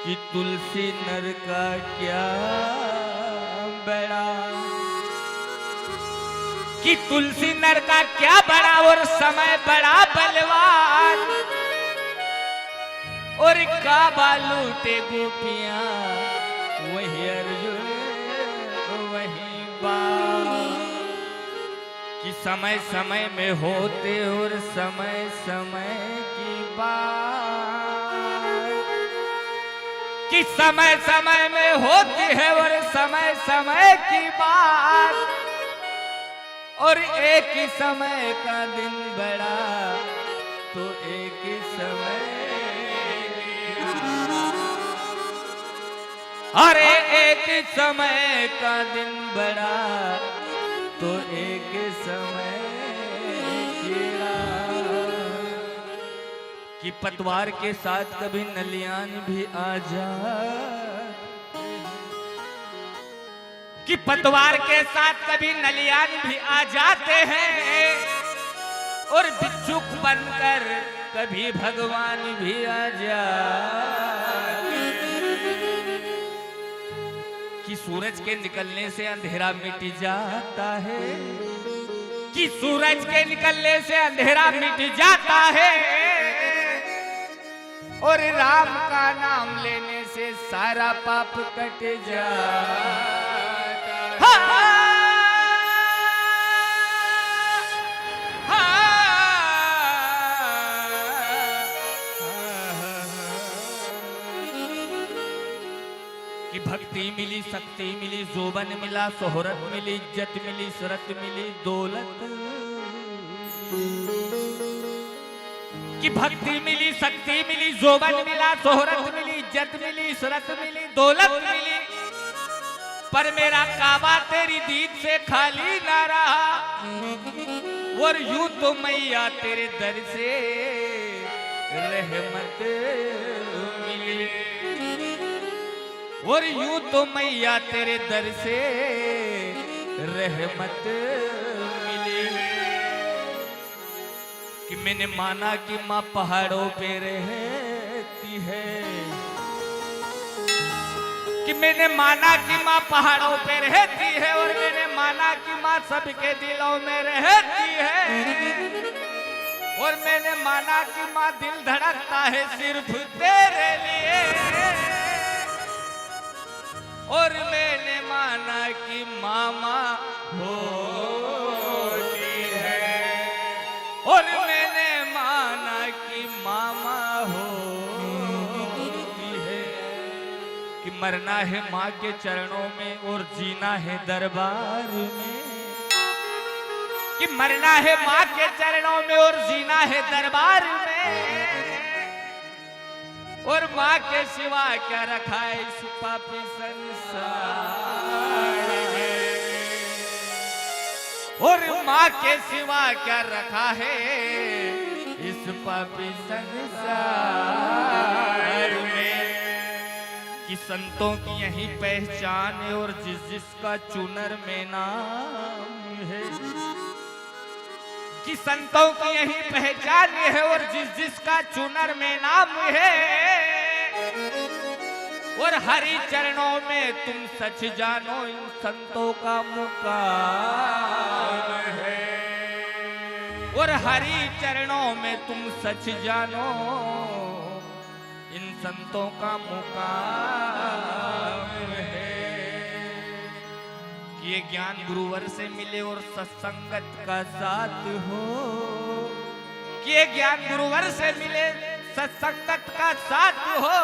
कि तुलसी नर का क्या बड़ा, कि तुलसी नर का क्या बड़ा और समय बड़ा बलवान, और काबा लूटे गोपियां वही अर्जुन वही बाण, कि समय समय में होते और समय समय की बात, कि समय समय में होती है और समय समय की बात, और एक ही समय का दिन बड़ा तो एक ही समय, अरे एक ही समय का दिन बड़ा तो एक समय कीड़ा, कि पतवार के साथ कभी नलियान भी आ जाए, कि पतवार के साथ कभी नलियान भी आ जाते हैं, और भिक्षुक बनकर कभी भगवान भी आ जाए, कि सूरज के निकलने से अंधेरा मिट जाता है, कि सूरज के निकलने से अंधेरा मिट जाता है, और राम का नाम लेने से सारा पाप कट जाता है। कि भक्ति मिली, शक्ति मिली, जोबन मिला, शोहरत मिली, इज्जत मिली, शरत मिली, दौलत, कि भक्ति मिली, शक्ति मिली, जोबन मिला, शोहरत मिली, इज्जत मिली, शरत मिली, दौलत मिली, पर मेरा काबा तेरी दीद से खाली ना रहा, और यूं तो मैया तेरे दर से रहमत मिली, और यूं तो मैया तेरे दर से रहमत मिली, कि मैंने माना कि माँ पहाड़ों पे रहती है, कि मैंने माना कि माँ पहाड़ों पे रहती है, और मैंने माना कि माँ सबके दिलों में रहती है, और मैंने माना कि माँ दिल धड़कता है सिर्फ तेरे लिए, और मैंने माना कि मामा होती है, और मैंने माना कि मामा होती है, कि मरना है माँ के चरणों में और जीना है दरबार में, कि मरना है माँ के चरणों में और जीना है दरबार में, और माँ के सिवा क्या रखा है इस पापी संसार में, और माँ के सिवा क्या रखा है इस पापी संसार में, कि संतों की यही पहचान है और जिस जिसका चुनर में नाम है, कि संतों की यही पहचान है और जिस जिसका चुनर में नाम है, और हरि चरणों में तुम सच जानो इन संतों का मुकाम है, और हरि चरणों में तुम सच जानो इन संतों का मुकाम है, कि ये ज्ञान गुरुवर से मिले और सत्संगत का साथ हो, कि ये ज्ञान गुरुवर से मिले सत्संगत का साथ हो,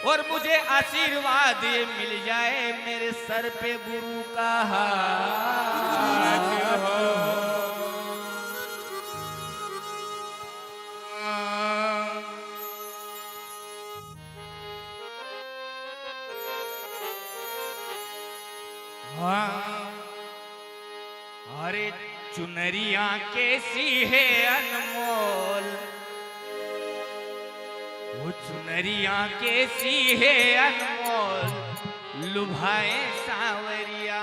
और मुझे आशीर्वाद ये मिल जाए मेरे सर पे गुरु का हाथ हो। अरे चुनरिया कैसी है अनमोल, वो चुनरिया कैसी है अनमोल, लुभाए सांवरिया,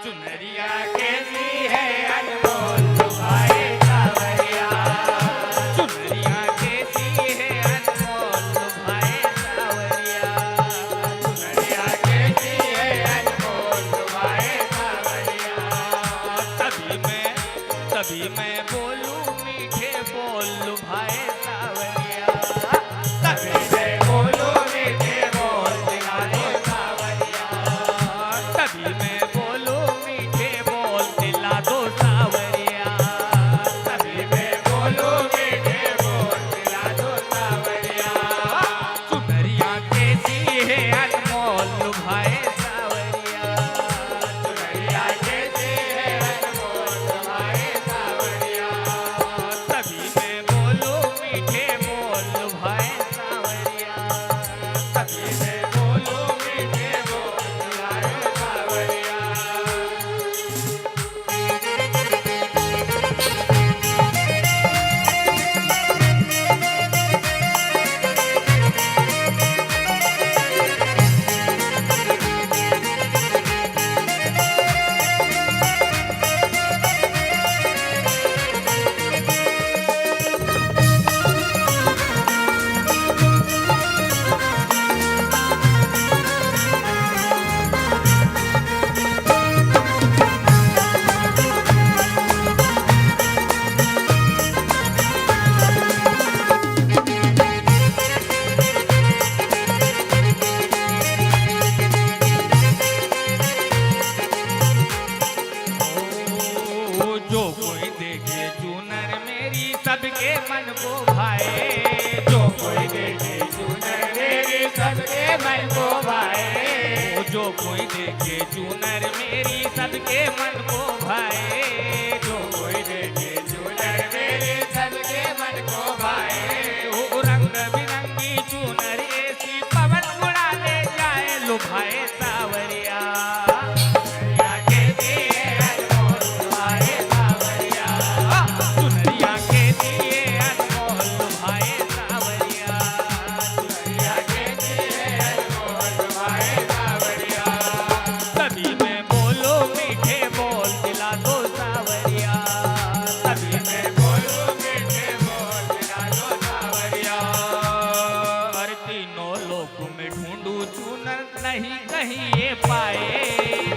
चुनरिया कैसी है अनमोल, लुभाए सांवरिया, चुनरिया कैसी है अनमोल, लुभाए जो कोई देखे चूनर मेरी सबके मन को भाए, जो कोई देखे चूनर मेरी सबके मन को भाए। ओ रंग बिरंगी चूनर ऐसी पवन उड़ा ले जाए, लुभाए सावरिया नहीं कहीं ये पाए,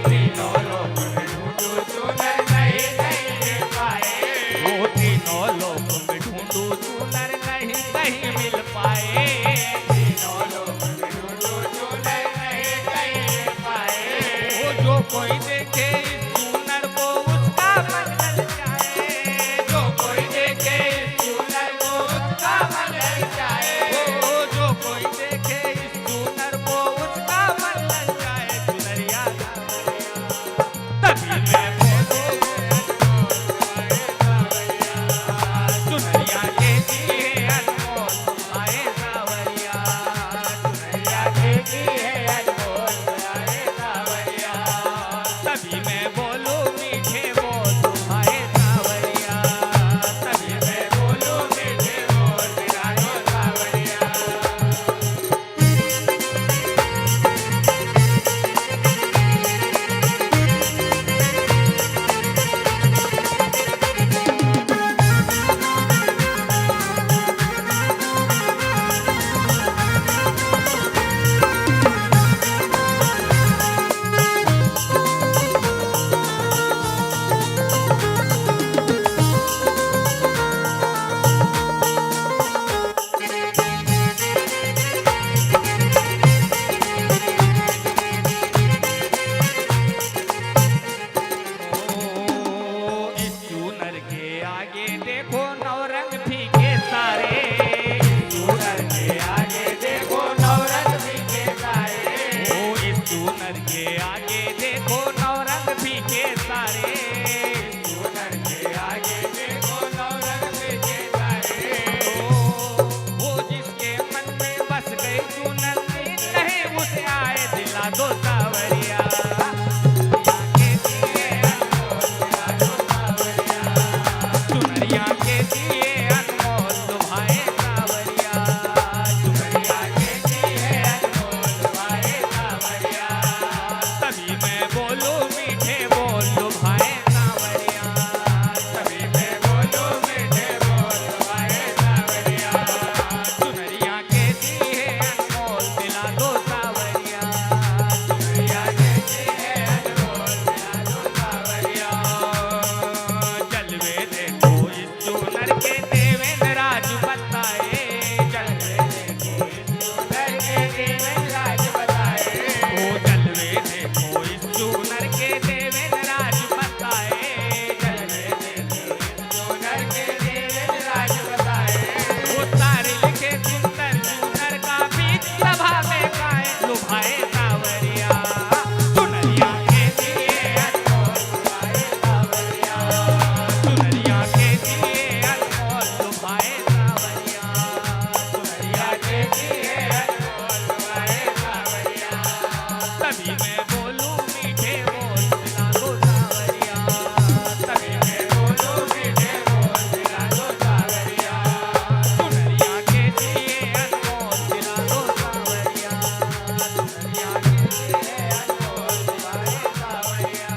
तीनों लोक में ढूंढू चूनर नहीं कहीं ये पाए। वो तीनों लोक में ढूंढू चूनर नहीं कहीं मिल पाए, तीनों लोक में ढूंढू चूनर नहीं कहीं मिल पाए। वो जो कोई देखे इस चूनर को उसका मन लल जाए, जो कोई देखे इस चूनर को उसका मन लल जाए। वो जो कोई देखे इस चूनर को उसका मन लल जाए, चुनरिया तभी मैं चुनरिया के दिए अनमोल आए सावरिया, चुनरिया के दिए अनमोल आए सावरिया। तभी मैं बोलूं मीठे बोल आए सावरिया, तभी मैं बोलूं मीठे बोल आए सावरिया। इस चूनर के आगे देखो नवरंग फीके सारे, इस चूनर के आगे देखो नवरंग फीके सारे। ओ इस चूनर के आगे देखो नवरंग फीके सारे, इस चूनर के आगे देखो नवरंग फीके सारे। वो जिसके मन में बस गई चूनर नहीं उसे आए दिला दो सावरिया, चुनरिया के दिए अनमोल लुभाए सावरिया, चुनरिया के दिए अनमोल लुभाए सावरिया। तभी मैं बोलूं मीठे बोल लुभाए सावरिया, तभी मैं बोलूं मीठे बोल लुभाए सावरिया। चुनरिया के दिए अनमोल दिला दो सावरिया, चुनरिया के दिए अनमोल दिला दो सावरिया। जलवे देखो इस चूनर के देवेंद्र राज बताए, जलवे देखो इस चूनर के देवेंद्र राज बताए। ओ जलवे देखो इस चूनर के देवेंद्र राज बताए, जलवे देखो इस चूनर के देवेंद्र राज बताए। वो सारे लिखे सुंदर चूनर का बीच सभा में गाए, लुभाए सावरिया, चुनरिया के दिए अनमोल लुभाए सावरिया, चुनरिया के दिए अनमोल लुभाए सावरिया, चुनरिया के दिए अनमोल लुभाए सावरिया। तभी मैं बोलूं मीठे बोल दिला दो सावरिया, तभी मैं बोलूं मीठे बोल दिला दो सावरिया। चुनरिया के दिए अनमोल दिला दो सावरिया, चुनरिया के दिए अनमोल दिलाए सावरिया।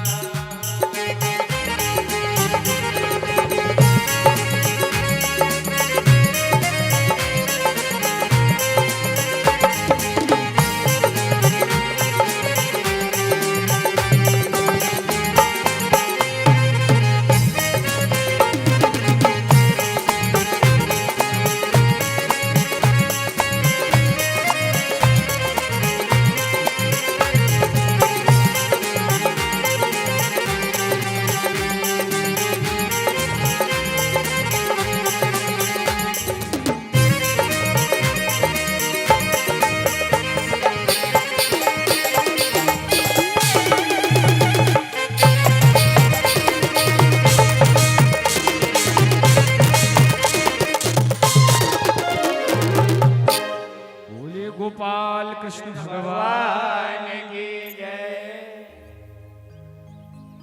गोपाल कृष्ण भगवान की जय।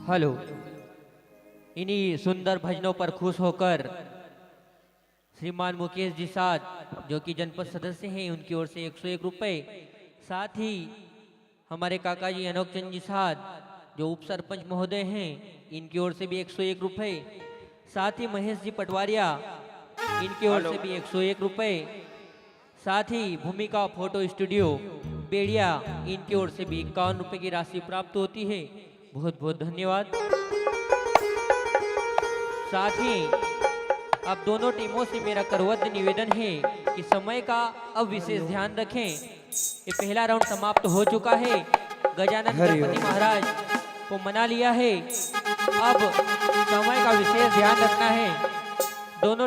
हेलो। इन्हीं सुंदर भजनों पर खुश होकर श्रीमान मुकेश जी साथ जो कि जनपद सदस्य हैं उनकी ओर से 101 रुपए, साथ ही हमारे काका जी अनोख चंद जी साथ जो उप सरपंच महोदय हैं इनकी ओर से भी 101 रुपए, साथ ही महेश जी पटवारिया इनकी ओर से भी 101 रुपए, साथ ही भूमिका फोटो स्टूडियो बेड़िया इनकी ओर से भी 51 रुपए की राशि प्राप्त होती है। बहुत बहुत धन्यवाद। साथ ही अब दोनों टीमों से मेरा करवद्ध निवेदन है कि समय का अब विशेष ध्यान रखें। ये पहला राउंड समाप्त हो चुका है। गजानन गणपति महाराज को मना लिया है। अब समय का विशेष ध्यान रखना है। दोनों